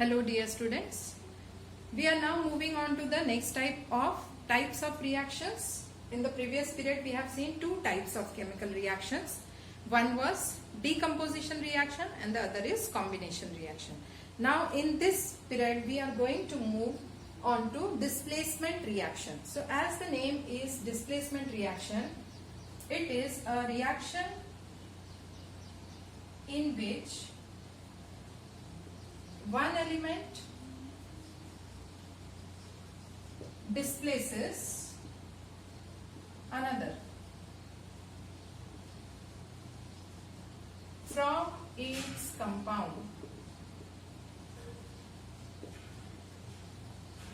Hello dear students. We are now moving on to the next types of reactions. In the previous period we have seen two types of chemical reactions. One was decomposition reaction and the other is combination reaction. Now in this period we are going to move on to displacement reaction. So as the name is displacement reaction, it is a reaction in which one element displaces another from its compound.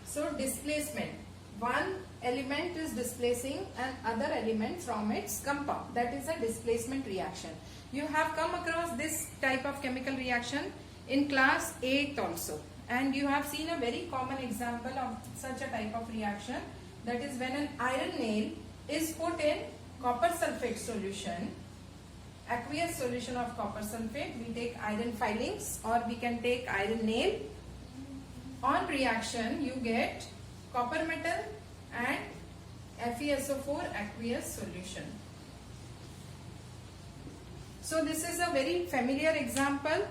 So displacement, one element is displacing another element from its compound. That is a displacement reaction. You have come across this type of chemical reaction in class 8 also, and you have seen a very common example of such a type of reaction, that is when an iron nail is put in copper sulfate solution, aqueous solution of copper sulfate. We take iron filings or we can take iron nail. On reaction you get copper metal and FeSO4 aqueous solution. So this is a very familiar example.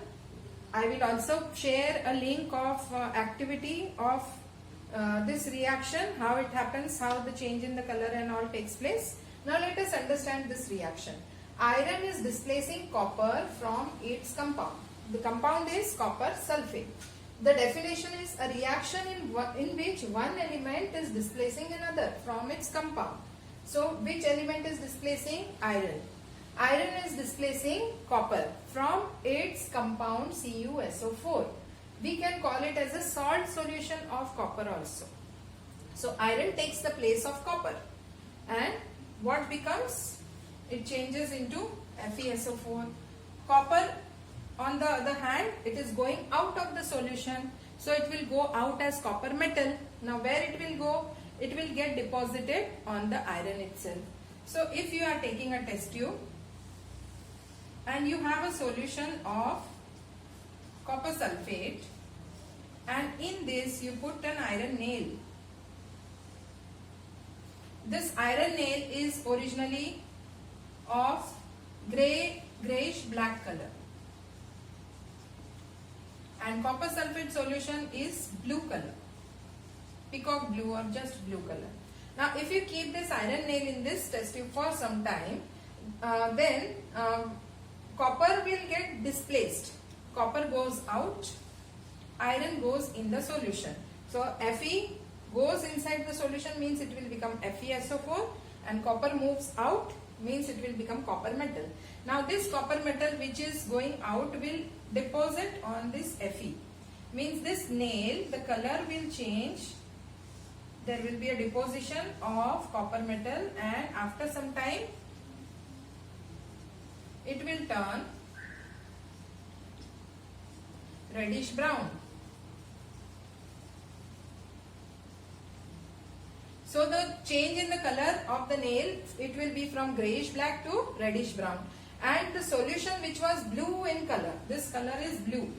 I will also share a link of activity of this reaction, how it happens, how the change in the color and all takes place. Now let us understand this reaction. Iron is displacing copper from its compound. The compound is copper sulfate. The definition is a reaction in which one element is displacing another from its compound. So which element is displacing? Iron. Iron is displacing copper from its compound CuSO4. We can call it as a salt solution of copper also. So iron takes the place of copper, and what becomes? It changes into FeSO4. Copper, on the other hand, it is going out of the solution, so it will go out as copper metal. Now where it will go? It will get deposited on the iron itself. So if you are taking a test tube and you have a solution of copper sulfate, and in this you put an iron nail. This iron nail is originally of grayish black color, and copper sulfate solution is blue color, peacock blue or just blue color. Now if you keep this iron nail in this test tube for some time, then copper will get displaced. Copper goes out, iron goes in the solution. So Fe goes inside the solution, means it will become FeSO4, and copper moves out, means it will become copper metal. Now this copper metal which is going out will deposit on this Fe, means this nail, the color will change. There will be a deposition of copper metal, and after some time it will turn reddish brown. So the change in the color of the nail, it will be from grayish black to reddish brown. And the solution which was blue in color, this color is blue.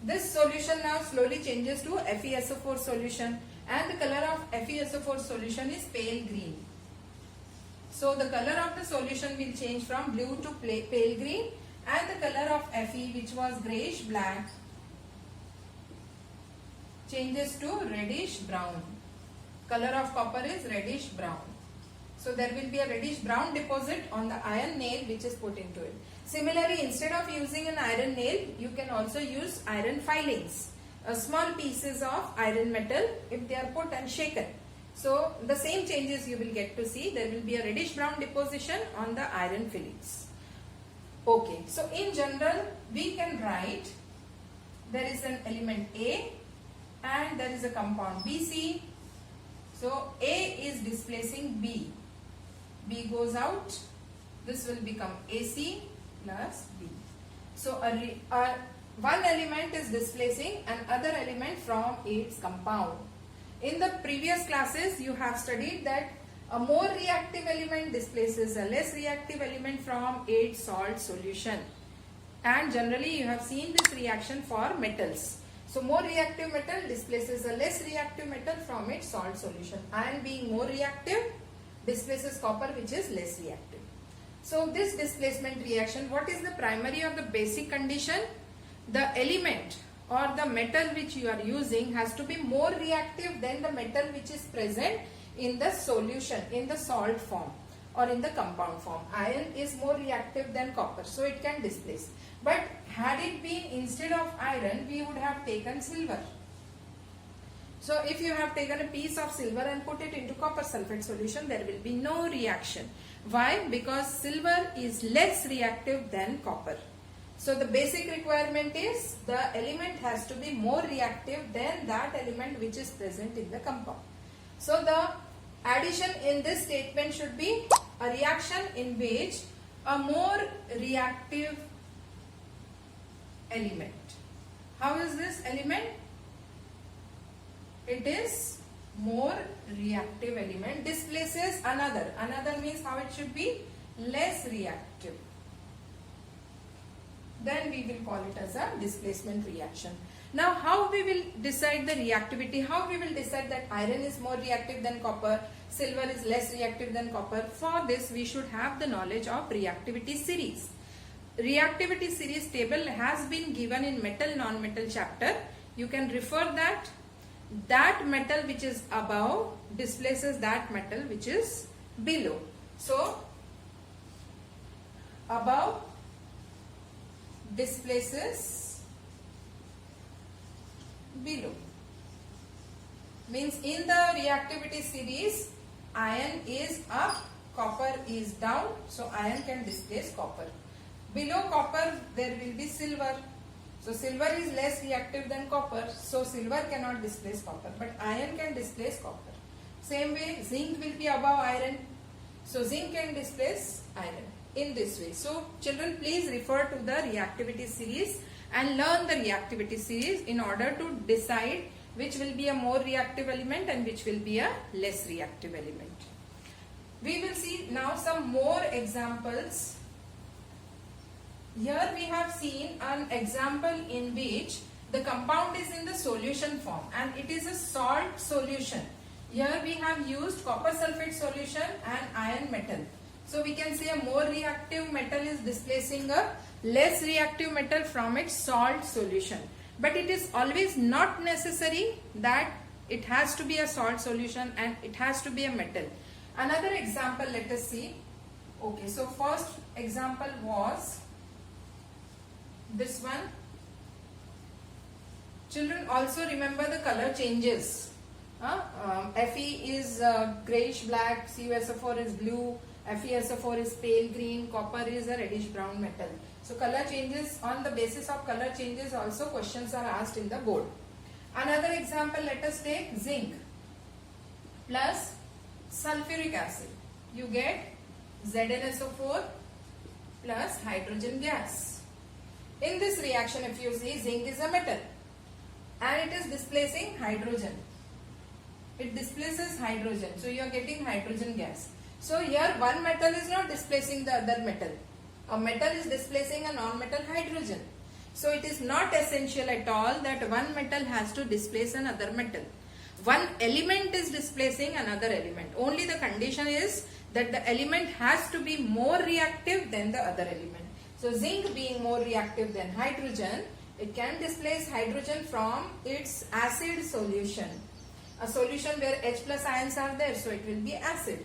This solution now slowly changes to FeSO4 solution, and the color of FeSO4 solution is pale green. So the color of the solution will change from blue to pale green, and the color of Fe, which was grayish black, changes to reddish brown. Color of copper is reddish brown. So there will be a reddish brown deposit on the iron nail which is put into it. Similarly, instead of using an iron nail, you can also use iron filings, small pieces of iron metal, if they are put and shaken. So the same changes you will get to see. There will be a reddish brown deposition on the iron fillings. Okay, so in general we can write, there is an element A and there is a compound BC. So A is displacing B. B goes out. This will become AC plus B. So one element is displacing another element from its compound. In the previous classes you have studied that a more reactive element displaces a less reactive element from its salt solution. And generally you have seen this reaction for metals. So more reactive metal displaces a less reactive metal from its salt solution. Iron being more reactive displaces copper, which is less reactive. So this displacement reaction, what is the primary or the basic condition? The element or the metal which you are using has to be more reactive than the metal which is present in the solution, in the salt form or in the compound form. Iron is more reactive than copper, so it can displace. But had it been instead of iron, we would have taken silver. So if you have taken a piece of silver and put it into copper sulfate solution, there will be no reaction. Why? Because silver is less reactive than copper. So the basic requirement is the element has to be more reactive than that element which is present in the compound. So the addition in this statement should be a reaction in which a more reactive element. How is this element? It is more reactive element displaces another. Another means how it should be? Less reactive. Then we will call it as a displacement reaction. Now how we will decide the reactivity? How we will decide that iron is more reactive than copper, silver is less reactive than copper? For this we should have the knowledge of reactivity series. Reactivity series table has been given in metal non-metal chapter. You can refer that. That metal which is above displaces that metal which is below. So above displaces below. Means in the reactivity series, iron is up, copper is down. So iron can displace copper. Below copper there will be silver. So silver is less reactive than copper. So silver cannot displace copper. But iron can displace copper. Same way zinc will be above iron. So zinc can displace iron in this way. So children, please refer to the reactivity series and learn the reactivity series in order to decide which will be a more reactive element and which will be a less reactive element. We will see now some more examples. Here we have seen an example in which the compound is in the solution form and it is a salt solution. Here we have used copper sulfate solution and iron metal. So we can say a more reactive metal is displacing a less reactive metal from its salt solution. But it is always not necessary that it has to be a salt solution and it has to be a metal. Another example, let us see. Okay, so first example was this one. Children, also remember the color changes. Fe is grayish black, CuSO4 is blue, FeSO4 is pale green, copper is a reddish brown metal. So color changes, on the basis of color changes also questions are asked in the board. Another example, let us take zinc plus sulfuric acid. You get ZnSO4 plus hydrogen gas. In this reaction, if you see, zinc is a metal and it is displacing hydrogen. It displaces hydrogen. So you are getting hydrogen gas. So here one metal is not displacing the other metal. A metal is displacing a non-metal hydrogen. So it is not essential at all that one metal has to displace another metal. One element is displacing another element. Only the condition is that the element has to be more reactive than the other element. So zinc being more reactive than hydrogen, it can displace hydrogen from its acid solution. A solution where H plus ions are there, so it will be acid.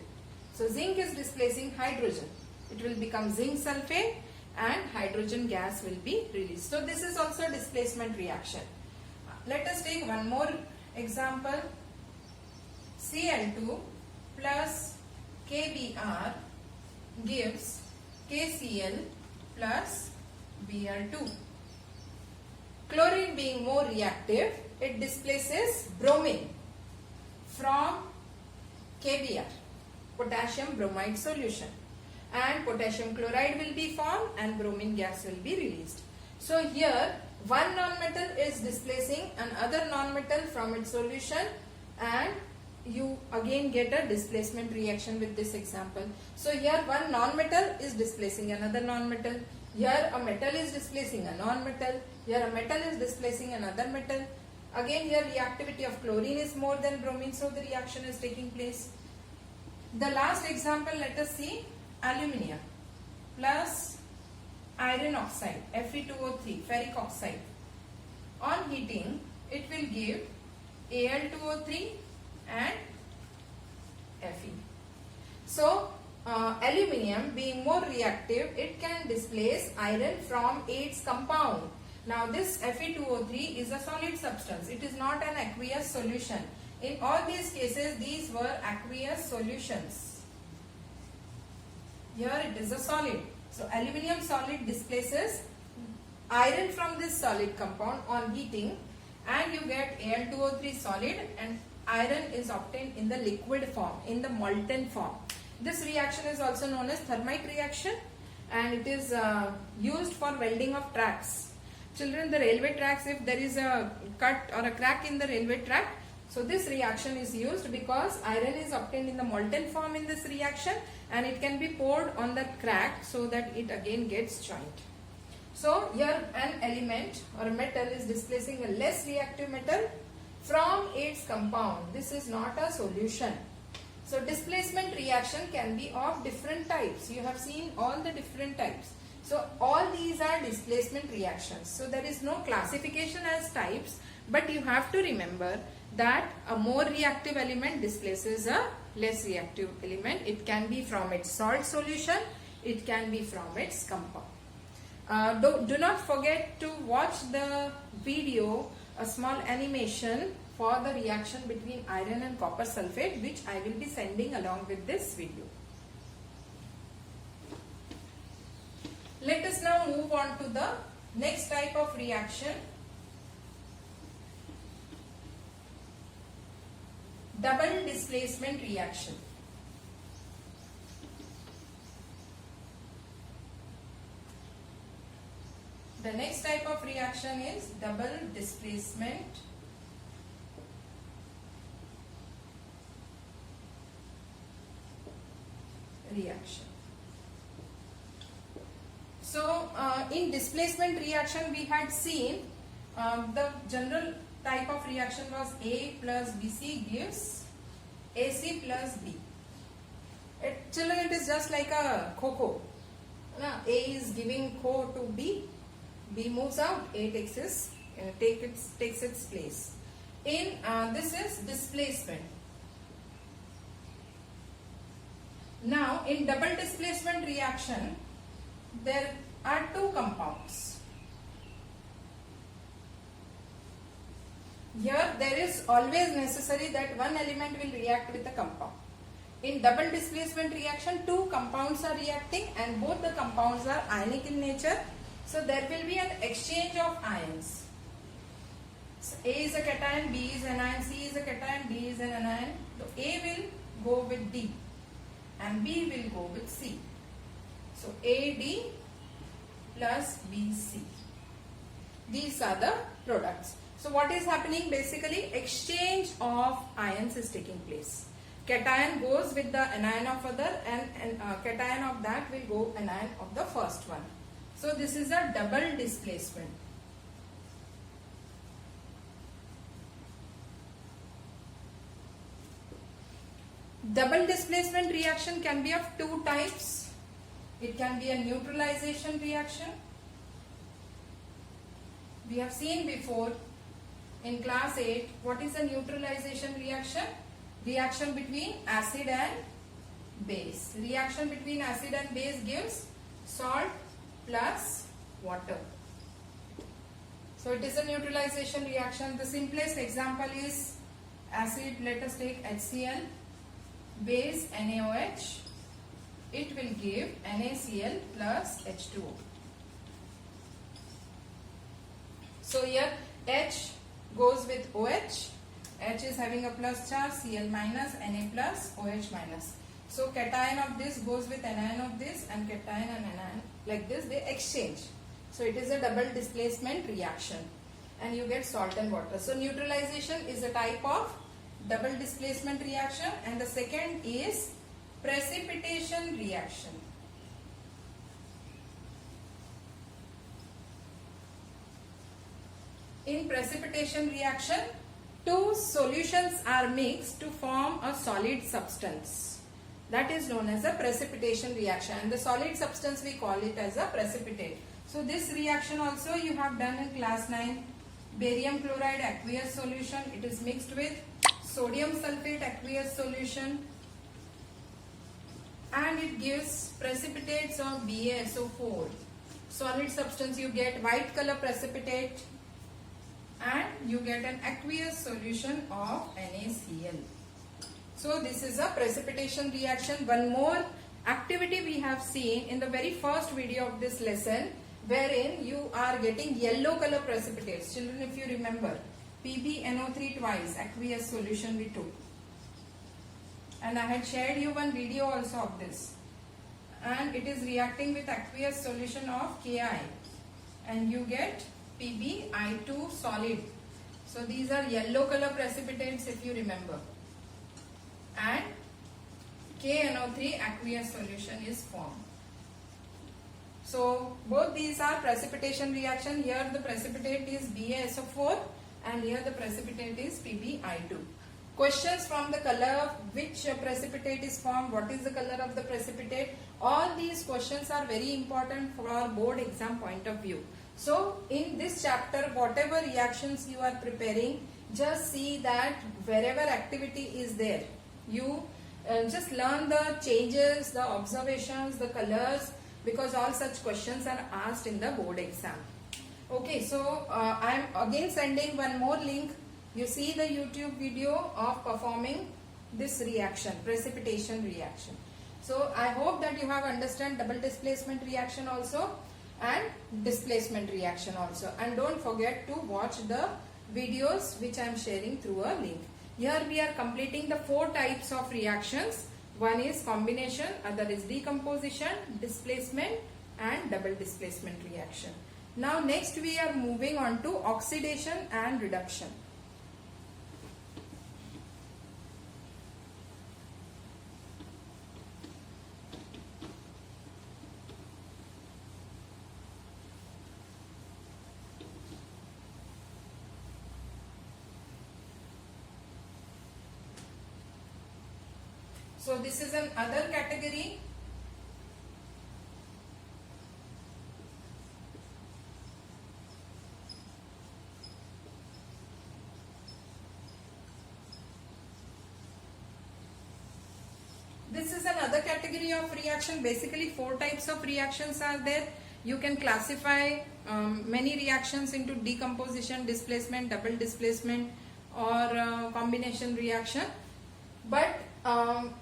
So zinc is displacing hydrogen. It will become zinc sulfate and hydrogen gas will be released. So this is also a displacement reaction. Let us take one more example. Cl2 plus KBr gives KCl plus Br2. Chlorine being more reactive, it displaces bromine from KBr, potassium bromide solution, and potassium chloride will be formed and bromine gas will be released. So here one nonmetal is displacing another nonmetal from its solution and you again get a displacement reaction with this example. So here one nonmetal is displacing another nonmetal Here a metal is displacing a non-metal. Here a metal is displacing another metal. Again here reactivity of chlorine is more than bromine, so the reaction is taking place. The last example, let us see aluminium plus iron oxide, Fe2O3, ferric oxide. On heating, it will give Al2O3 and Fe. So, aluminium being more reactive, it can displace iron from its compound. Now, this Fe2O3 is a solid substance. It is not an aqueous solution. In all these cases, these were aqueous solutions. Here it is a solid. So, aluminium solid displaces iron from this solid compound on heating, and you get Al2O3 solid, and iron is obtained in the liquid form, in the molten form. This reaction is also known as thermite reaction, and it is used for welding of tracks. Children, the railway tracks, if there is a cut or a crack in the railway track, so this reaction is used because iron is obtained in the molten form in this reaction, and it can be poured on the crack so that it again gets joint. So here an element or a metal is displacing a less reactive metal from its compound. This is not a solution. So displacement reaction can be of different types. You have seen all the different types. So all these are displacement reactions. So there is no classification as types, but you have to remember that a more reactive element displaces a less reactive element. It can be from its salt solution, it can be from its compound. Do not forget to watch the video, a small animation for the reaction between iron and copper sulfate, which I will be sending along with this video. Let us now move on to the next type of reaction, double displacement reaction. The next type of reaction is double displacement reaction. So, in displacement reaction we had seen the general type of reaction was A plus BC gives AC plus B. Children, it is just like a kho-kho. A is giving kho to B, B moves out, A takes its place. In this is displacement. Now, in double displacement reaction, there are two compounds. Here, there is always necessary that one element will react with the compound. In double displacement reaction, two compounds are reacting and both the compounds are ionic in nature. So, there will be an exchange of ions. So, A is a cation, B is an anion, C is a cation, D is an anion. So, A will go with D and B will go with C. So, AD plus BC. These are the products. So, what is happening? Basically, exchange of ions is taking place. Cation goes with the anion of other, and cation of that will go anion of the first one. So, this is a double displacement. Double displacement reaction can be of two types. It can be a neutralization reaction. We have seen before in class 8, what is a neutralization reaction? Reaction between acid and base. Reaction between acid and base gives salt plus water. So it is a neutralization reaction. The simplest example is acid, let us take HCl, base NaOH. It will give NaCl plus H2O. So here H goes with OH. H is having a plus charge, Cl minus, Na plus, OH minus. So cation of this goes with anion of this, and cation and anion like this they exchange. So it is a double displacement reaction and you get salt and water. So neutralization is a type of double displacement reaction, and the second is precipitation reaction. in precipitation reaction, two solutions are mixed to form a solid substance. That is known as a precipitation reaction, and the solid substance we call it as a precipitate. So this reaction also you have done in class 9. Barium chloride aqueous solution, it is mixed with sodium sulfate aqueous solution, and it gives precipitates of BaSO4. Solid substance, you get white color precipitate and you get an aqueous solution of NaCl. So this is a precipitation reaction. One more activity we have seen in the very first video of this lesson, wherein you are getting yellow color precipitates. Children, if you remember, PbNO3 twice, aqueous solution we took. And I had shared you one video also of this. And it is reacting with aqueous solution of Ki. And you get PbI2 solid. So these are yellow color precipitates if you remember. And KNO3 aqueous solution is formed. So both these are precipitation reaction. Here the precipitate is BaSO4 and here the precipitate is PbI2. Questions from the color, which precipitate is formed, what is the color of the precipitate. All these questions are very important for our board exam point of view. So in this chapter, whatever reactions you are preparing, just see that wherever activity is there, you just learn the changes, the observations, the colors, because all such questions are asked in the board exam. Okay, so I am again sending one more link. You see the YouTube video of performing this reaction, precipitation reaction. So I hope that you have understand double displacement reaction also and displacement reaction also. And don't forget to watch the videos which I am sharing through a link. Here we are completing the 4 types of reactions. One is combination, other is decomposition, displacement and double displacement reaction. Now next we are moving on to oxidation and reduction. So this is another category. This is another category of reaction. Basically 4 types of reactions are there. You can classify many reactions into decomposition, displacement, double displacement or combination reaction. But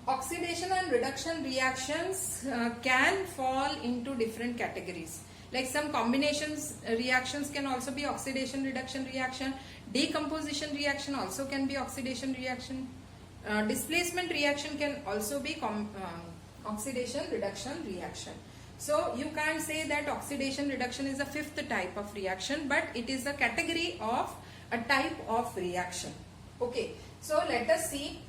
oxidation and reduction reactions can fall into different categories. Like some combinations reactions can also be oxidation reduction reaction. Decomposition reaction also can be oxidation reaction. Displacement reaction can also be oxidation reduction reaction. So you can't say that oxidation reduction is a 5th type of reaction, but it is a category of a type of reaction. Okay, so let us see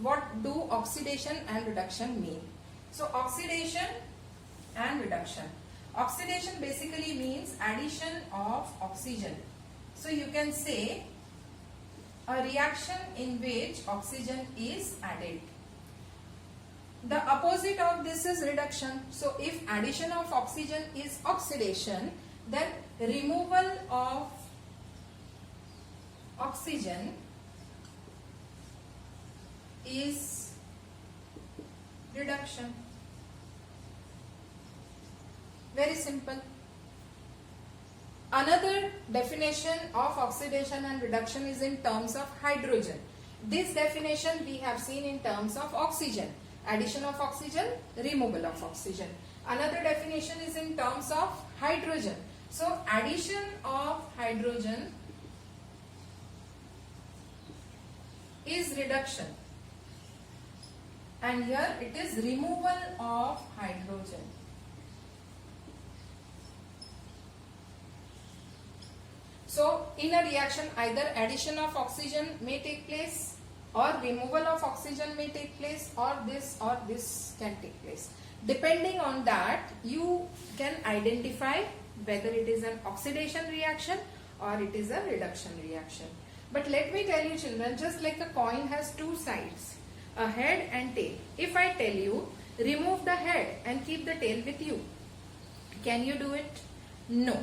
what do oxidation and reduction mean. So oxidation and reduction. Oxidation basically means addition of oxygen. So you can say a reaction in which oxygen is added. The opposite of this is reduction. So if addition of oxygen is oxidation, then removal of oxygen is reduction. Very simple. Another definition of oxidation and reduction is in terms of hydrogen. This definition we have seen in terms of oxygen. Addition of oxygen, removal of oxygen. Another definition is in terms of hydrogen. So addition of hydrogen is reduction. And here it is removal of hydrogen. So in a reaction, either addition of oxygen may take place or removal of oxygen may take place, or this can take place. Depending on that, you can identify whether it is an oxidation reaction or it is a reduction reaction. But let me tell you children, just like a coin has two sides, a head and tail. If I tell you, remove the head and keep the tail with you, can you do it? No.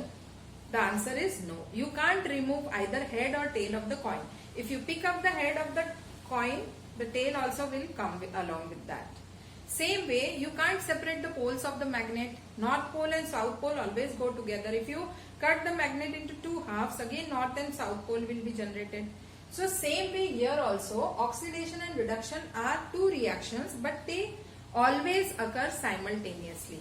The answer is no. You can't remove either head or tail of the coin. If you pick up the head of the coin, the tail also will come along with that. Same way, you can't separate the poles of the magnet. North pole and south pole always go together. If you cut the magnet into two halves, again north and south pole will be generated. So same way here also, oxidation and reduction are two reactions, but they always occur simultaneously.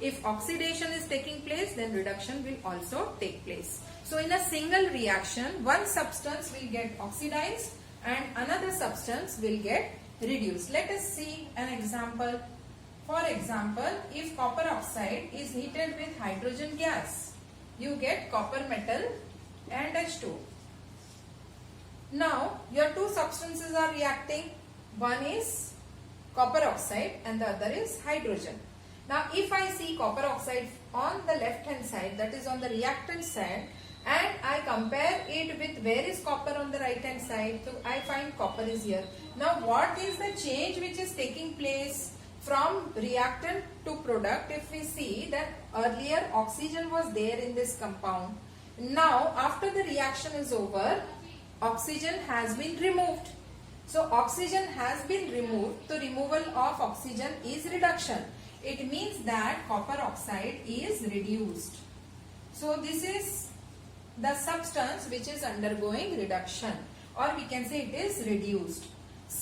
If oxidation is taking place, then reduction will also take place. So in a single reaction, one substance will get oxidized and another substance will get reduced. Let us see an example. For example, if copper oxide is heated with hydrogen gas, you get copper metal and H2. Now, your two substances are reacting. One is copper oxide and the other is hydrogen. Now, if I see copper oxide on the left hand side, that is on the reactant side, and I compare it with where is copper on the right hand side, so I find copper is here. Now, what is the change which is taking place from reactant to product? If we see that earlier oxygen was there in this compound. Now, after the reaction is over, oxygen has been removed. So, oxygen has been removed. The removal of oxygen is reduction. It means that copper oxide is reduced. So, this is the substance which is undergoing reduction, or we can say it is reduced.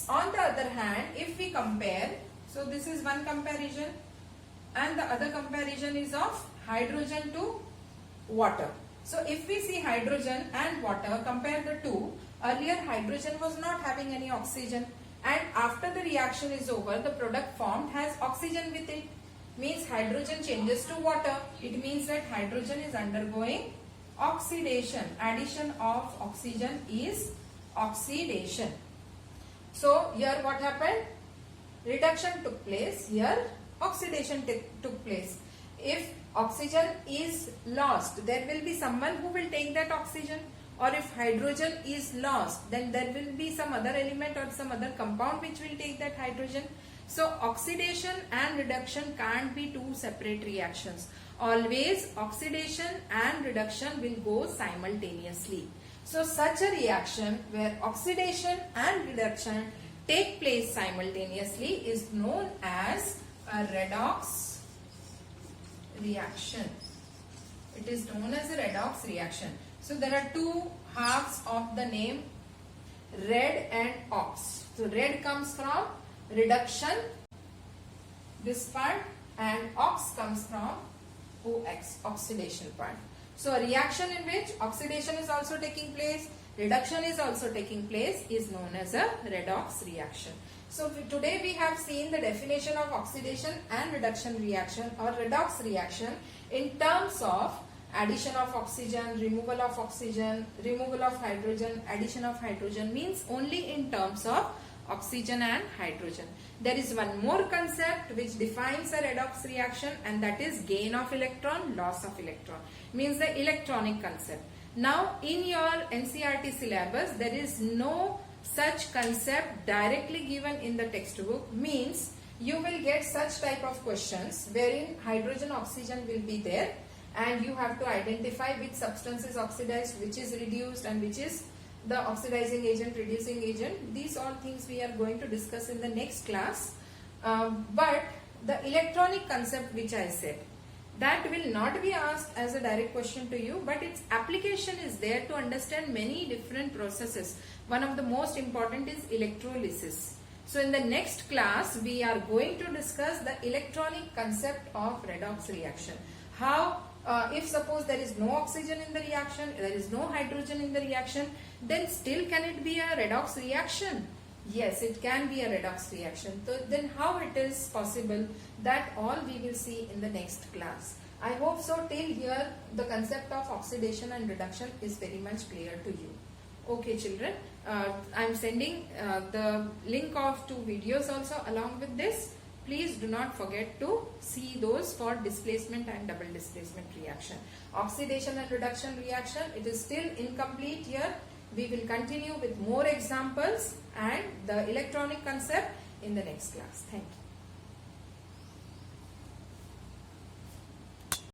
On the other hand, if we compare, so this is one comparison and the other comparison is of hydrogen to water. So if we see hydrogen and water, compare the two, earlier hydrogen was not having any oxygen, and after the reaction is over, the product formed has oxygen with it. Means hydrogen changes to water. It means that hydrogen is undergoing oxidation. Addition of oxygen is oxidation. So here what happened? Reduction took place. Here oxidation took place. If oxygen is lost, there will be someone who will take that oxygen. Or if hydrogen is lost, then there will be some other element or some other compound which will take that hydrogen. So oxidation and reduction can't be two separate reactions. Always oxidation and reduction will go simultaneously. So such a reaction where oxidation and reduction take place simultaneously is known as a redox reaction. It is known as a redox reaction. So there are two halves of the name, red and ox. So red comes from reduction, this part, and ox comes from OX, oxidation part. So a reaction in which oxidation is also taking place, reduction is also taking place is known as a redox reaction. So today we have seen the definition of oxidation and reduction reaction or redox reaction in terms of addition of oxygen, removal of oxygen, removal of hydrogen, addition of hydrogen, means only in terms of oxygen and hydrogen. There is one more concept which defines a redox reaction, and that is gain of electron, loss of electron, means the electronic concept. Now in your NCERT syllabus there is no such concept directly given in the textbook, means you will get such type of questions wherein hydrogen oxygen will be there and you have to identify which substance is oxidized, which is reduced, and which is the oxidizing agent, reducing agent. These all things we are going to discuss in the next class. But the electronic concept which I said, that will not be asked as a direct question to you, but its application is there to understand many different processes. One of the most important is electrolysis. So in the next class we are going to discuss the electronic concept of redox reaction. How if suppose there is no oxygen in the reaction, there is no hydrogen in the reaction, then still can it be a redox reaction? Yes, it can be a redox reaction. So then how it is possible, that all we will see in the next class. I hope so till here the concept of oxidation and reduction is very much clear to you. Okay children, I am sending the link of two videos also along with this. Please do not forget to see those for displacement and double displacement reaction. Oxidation and reduction reaction, it is still incomplete here. We will continue with more examples and the electronic concept in the next class. Thank you.